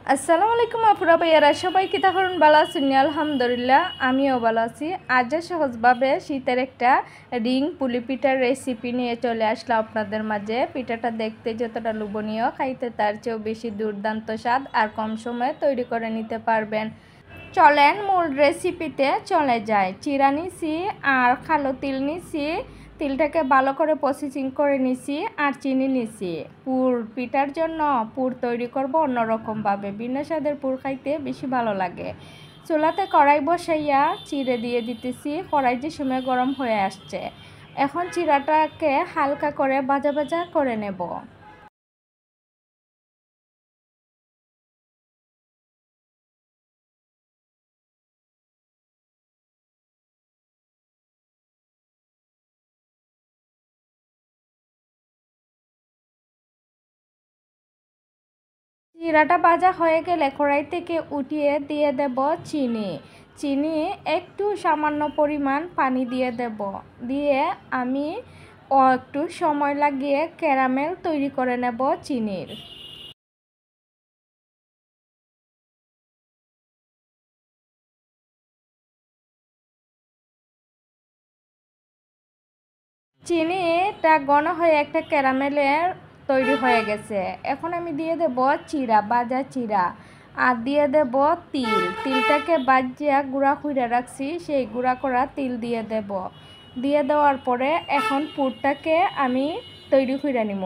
আসসালামু আলাইকুম আপুরা ভাইয়ারা, সবাই কি তখন ভালো আছেন? আলহামদুলিল্লাহ, আমিও ভালো আছি। আজ সহজভাবে শীতের একটা রিং পুলি পিঠার রেসিপি নিয়ে চলে আসলাম আপনাদের মাঝে। পিঠাটা দেখতে যতটা লোভনীয়, খাইতে তার চেয়েও বেশি দুর্দান্ত স্বাদ, আর কম সময়ে তৈরি করে নিতে পারবেন। চলেন মূল রেসিপিতে চলে যায়। চিরা নিছি আর কালো তিল নিছি, তিলটাকে ভালো করে প্রসেসিং করে নিছি, আর চিনি নিছি। পুর পিঠার জন্য পুর তৈরি করব অন্যরকমভাবে, ভিন্ন স্বাদের পুর খাইতে বেশি ভালো লাগে। চুলাতে কড়াই বসাইয়া চিড়ে দিয়ে দিতেছি। কড়াই যে সময় গরম হয়ে আসছে, এখন চিরাটাকে হালকা করে ভাজা ভাজা করে নেব। জিরাটা ভাজা হয়ে গেলে কড়াই থেকে উঠিয়ে দিয়ে দেব চিনি। চিনি একটু সামান্য পরিমাণ পানি দিয়ে দেব। দিয়ে আমি একটু সময় লাগিয়ে ক্যারামেল তৈরি করে নেব চিনির। চিনিটা ঘন হয়ে একটা ক্যারামেলের তৈরি হয়ে গেছে। এখন আমি দিয়ে দেব চিরা, ভাজা চিরা, আর দিয়ে দেব তিল। তিলটাকে বাজিয়া গুঁড়া করে রাখছি, সেই গুঁড়া করা তিল দিয়ে দেব। দিয়ে দেওয়ার পরে এখন পুরটাকে আমি তৈরি করে নিব।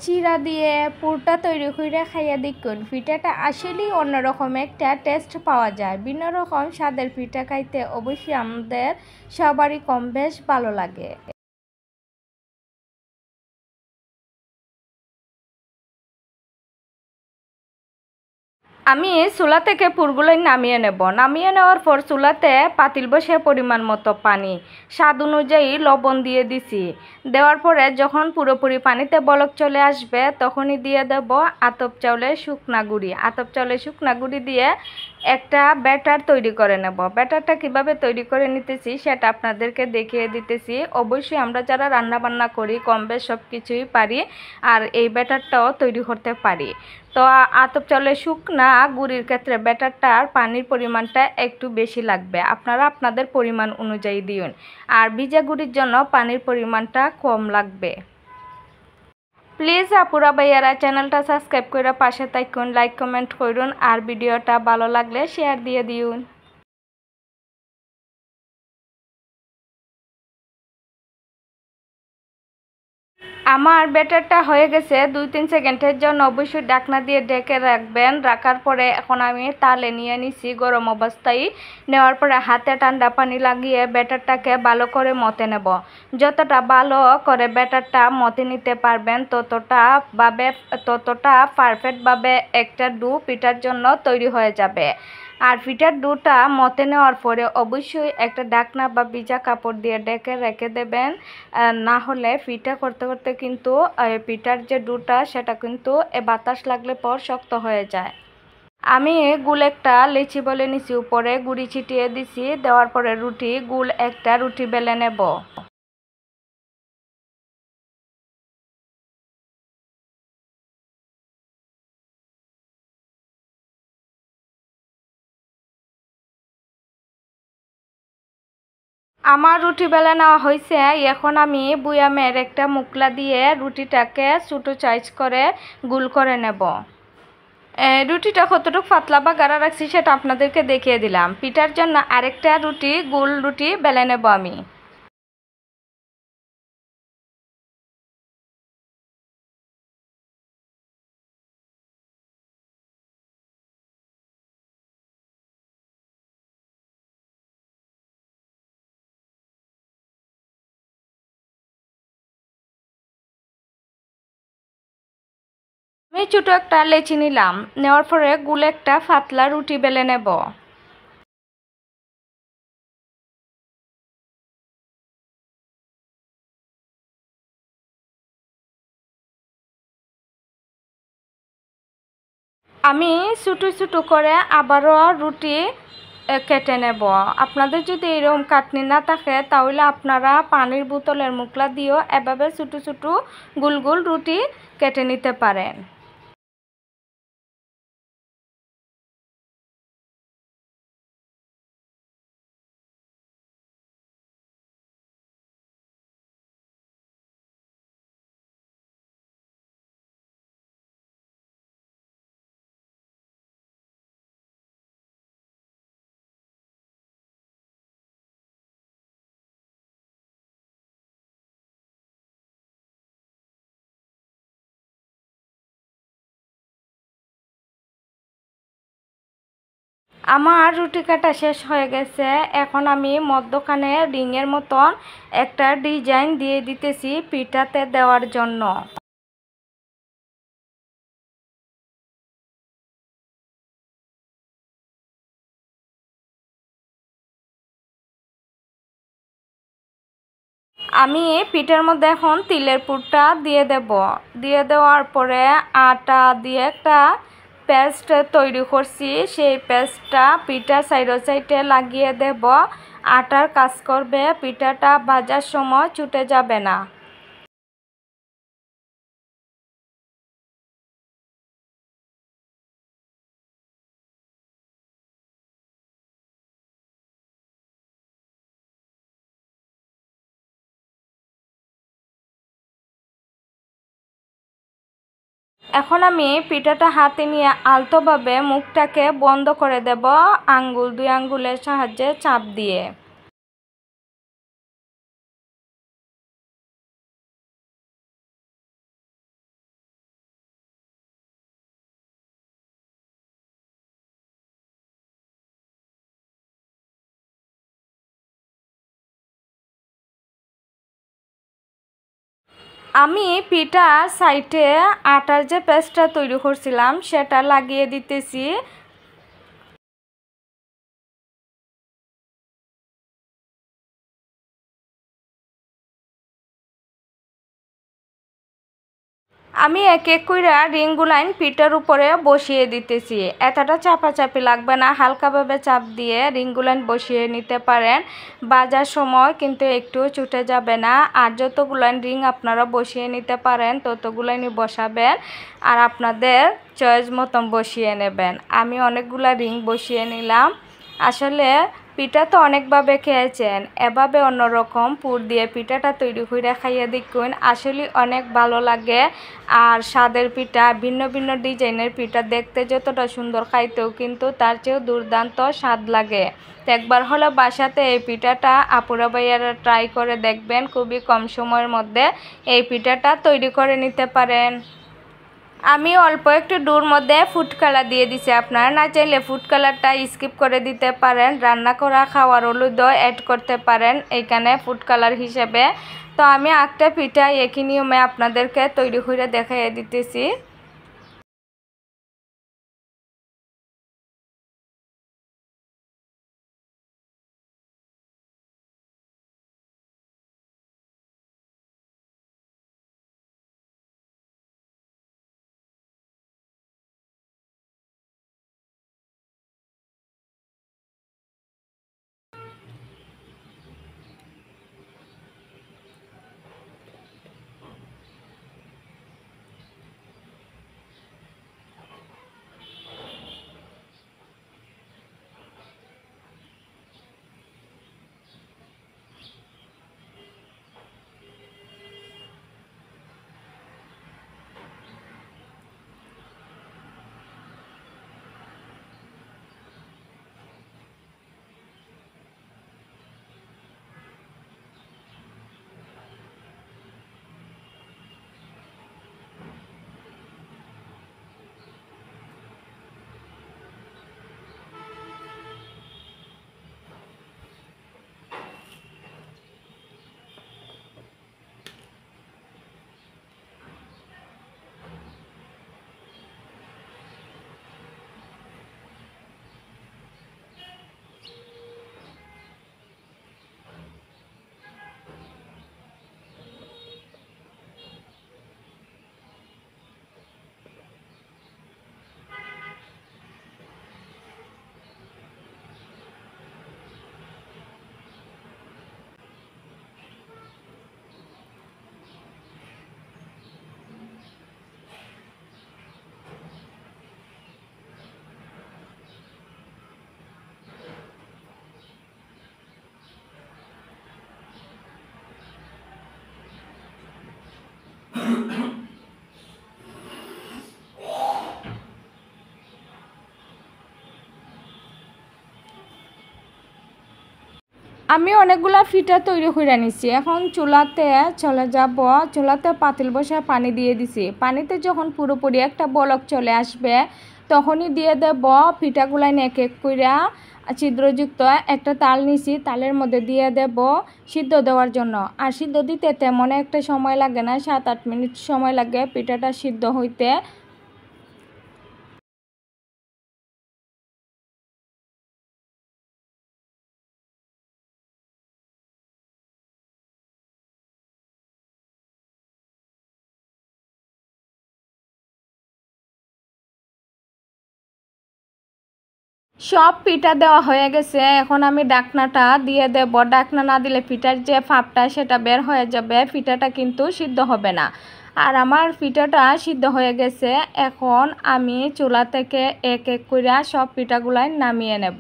চিরা দিয়ে পুরটা তৈরি করে খাইয়া দেখুন, পিঠাটা আসলেই অন্যরকম একটা টেস্ট পাওয়া যায়। ভিন্ন রকম স্বাদের পিঠা খাইতে অবশ্যই আমাদের সবারই কম বেশ ভালো লাগে। আমি চুলা থেকে পুরগুলো নামিয়ে নেব। নামিয়ে নেওয়ার পর চুলাতে পাতিল বসে পরিমাণ মতো পানি, স্বাদ অনুযায়ী লবণ দিয়ে দিছি। দেওয়ার পরে যখন পুরোপুরি পানিতে বলক চলে আসবে, তখনই দিয়ে দেব আতপ চাউলের শুকনা গুঁড়ি। আতপ চাউলের শুকনা গুঁড়ি দিয়ে একটা ব্যাটার তৈরি করে নেব। ব্যাটারটা কিভাবে তৈরি করে নিতেছি সেটা আপনাদেরকে দেখিয়ে দিতেছি। অবশ্যই আমরা যারা রান্না বান্না করি কম বেশ সব কিছুই পারি, আর এই ব্যাটারটাও তৈরি করতে পারি। তো আতপ চাউলের শুকনা গুঁড়ির ক্ষেত্রে ব্যাটারটার পানির পরিমাণটা একটু বেশি লাগবে, আপনারা আপনাদের পরিমাণ অনুযায়ী দিন। আর ভিজা গুঁড়ির জন্য পানির পরিমাণটা কম লাগবে। প্লিজ আপুরা ভাইয়ারা চ্যানেলটা সাবস্ক্রাইব করে পাশে থাকুন, লাইক কমেন্ট করুন, আর ভিডিওটা ভালো লাগলে শেয়ার দিয়ে দিন। আমার ব্যাটারটা হয়ে গেছে। 2-3 সেকেন্ডের জন্য অবশ্যই ঢাকনা দিয়ে ঢেকে রাখবেন। রাখার পরে এখন আমি তালে নিয়ে নিছি গরম অবস্থায়। নেওয়ার পরে হাতে ঠান্ডা পানি লাগিয়ে ব্যাটারটাকে ভালো করে মতে নেব। যতটা ভালো করে ব্যাটারটা মতে নিতে পারবেন ততটা পারফেক্টভাবে একটা ডো পিঠার জন্য তৈরি হয়ে যাবে। আর পিঠার ডোটা মতে নেওয়ার পরে অবশ্যই একটা ঢাকনা বা ভিজা কাপড় দিয়ে ঢেকে রেখে দেবেন। না হলে পিঠা করতে করতে কিন্তু পিঠার যে ডোটা সেটা কিন্তু বাতাস লাগলে পর শক্ত হয়ে যায়। আমি গুল একটা লেচি বলে নিছি, উপরে গুড়ি ছিটিয়ে দিছি। দেওয়ার পরে গুল একটা রুটি বেলে নেব। আমার রুটি বেলে নেওয়া হয়েছে। এখন আমি বুয়ামের একটা মুকলা দিয়ে রুটিটাকে ছোটো সাইজ করে গুল করে নেব। রুটিটা কতটুকু পাতলা বা গাঢ় রাখছি সেটা আপনাদেরকে দেখিয়ে দিলাম। পিঠার জন্য আরেকটা গোল রুটি বেলে নেব আমি। আমি ছোটো একটা লেচি নিলাম। নেওয়ার পরে গুল একটা পাতলা রুটি বেলে নেব। আমি ছোটো ছোটো করে আবারও রুটি কেটে নেব। আপনাদের যদি এরকম কাটনি না থাকে তাহলে আপনারা পানির বোতলের মুখলা দিয়েও এভাবে ছোটো ছোটো গোল গোল রুটি কেটে নিতে পারেন। আমার রুটি কাটা শেষ হয়ে গেছে। এখন আমি মধ্যখানে রিংয়ের মতন একটা ডিজাইন দিয়ে দিতেছি পিঠাতে দেওয়ার জন্য। আমি পিঠার মধ্যে এখন তিলের পুরটা দিয়ে দেব। দিয়ে দেওয়ার পরে আটা দিয়ে একটা পেস্ট তৈরি করছি, সেই পেস্টটা পিঠার সাইডে লাগিয়ে দেব। আটার কাজ করবে, পিঠাটা ভাজার সময় ছুটে যাবে না। এখন আমি পিঠাটা হাতে নিয়ে আলতোভাবে মুখটাকে বন্ধ করে দেব দুই আঙ্গুলের সাহায্যে চাপ দিয়ে। আমি পিঠার সাইডে আটার যে পেস্টটা তৈরি করছিলাম সেটা লাগিয়ে দিতেছি। আমি এক এক কইরা রিংগুলাইন পিঠার উপরে বসিয়ে দিতেছি। এতটা চাপাচাপি লাগবে না, হালকাভাবে চাপ দিয়ে রিংগুলাইন বসিয়ে নিতে পারেন। বাজার সময় কিন্তু একটু ছুটে যাবে না। আর যতগুলাইন রিং আপনারা বসিয়ে নিতে পারেন ততগুলাইনই বসাবেন, আর আপনাদের চয়েস মতন বসিয়ে নেবেন। আমি অনেকগুলা রিং বসিয়ে নিলাম। আসলে পিঠা তো অনেকভাবে খেয়েছেন, এভাবে অন্যরকম পুর দিয়ে পিঠাটা তৈরি করে খাইয়ে দেখুন, আসলে অনেক ভালো লাগে। আর স্বাদের পিঠা, ভিন্ন ভিন্ন ডিজাইনের পিঠা দেখতে যতটা সুন্দর, খাইতেও কিন্তু তার চেয়েও দুর্দান্ত স্বাদ লাগে। তো একবার হলো বাসাতে এই পিঠাটা আপুরা ভাইয়ারা ট্রাই করে দেখবেন, খুবই কম সময়ের মধ্যে এই পিঠাটা তৈরি করে নিতে পারেন। আমি অল্প একটু ডুর মধ্যে ফুড কালার দিয়ে দিছি। আপনারা না চাইলে ফুড কালারটা স্কিপ করে দিতে পারেন, রান্না করা খাওয়ার হলুদও অ্যাড করতে পারেন এইখানে ফুড কালার হিসেবে। তো আমি একটা পিঠা একই নিয়মে আপনাদেরকে তৈরি করে দেখাইয়ে দিতেছি। আমি অনেকগুলা পিঠা তৈরি করে নিছি। এখন চুলাতে চলে যাব। চুলাতে পাতিল বসে পানি দিয়ে দিছি। পানিতে যখন পুরোপুরি একটা বলক চলে আসবে তখনই দিয়ে দেব পিঠাগুলাই এক এক কইরা ছিদ্রযুক্ত একটা তাল নিছি, তালের মধ্যে দিয়ে দেব সিদ্ধ দেওয়ার জন্য। আর সিদ্ধ দিতে তেমন একটা সময় লাগে না, 7-8 মিনিট সময় লাগে পিঠাটা সিদ্ধ হইতে। সব পিঠা দেওয়া হয়ে গেছে। এখন আমি ডাকনাটা দিয়ে দেব। ডাকনা না দিলে পিঠার যে ফাপটা সেটা বের হয়ে যাবে, পিঠাটা কিন্তু সিদ্ধ হবে না। আর আমার পিঠাটা সিদ্ধ হয়ে গেছে। এখন আমি চুলা থেকে এক এক করে সব পিঠাগুলাই নামিয়ে নেব।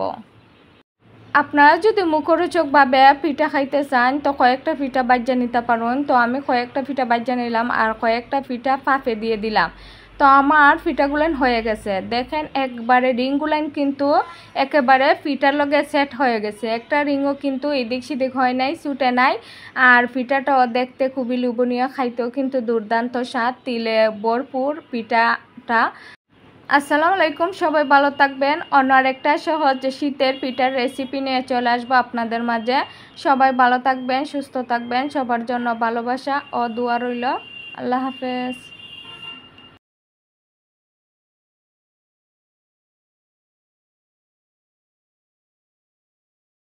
আপনারা যদি মুখরোচকভাবে পিঠা খাইতে চান তো কয়েকটা পিঠা বাজ্যা নিতে পারেন। তো আমি কয়েকটা পিঠা বাজ্যা নিলাম আর কয়েকটা পিঠা ফাঁপে দিয়ে দিলাম। তো আমার পিঠাগুলান হয়ে গেছে। দেখেন একবারে রিংগুলান কিন্তু একেবারে পিঠার লগে সেট হয়ে গেছে। একটা রিংও কিন্তু এদিক সেদিক হয় নাই, ছুটে নাই। আর পিঠাটাও দেখতে খুবই লোভনীয়, খাইতেও কিন্তু দুর্দান্ত স্বাদ, তিলে ভরপুর পিঠাটা। আসসালামু আলাইকুম, সবাই ভালো থাকবেন। অন্য আরেকটা সহজ শীতের পিঠার রেসিপি নিয়ে চলে আসবো আপনাদের মাঝে। সবাই ভালো থাকবেন, সুস্থ থাকবেন। সবার জন্য ভালোবাসা ও দোয়া রইল। আল্লাহ হাফেজ।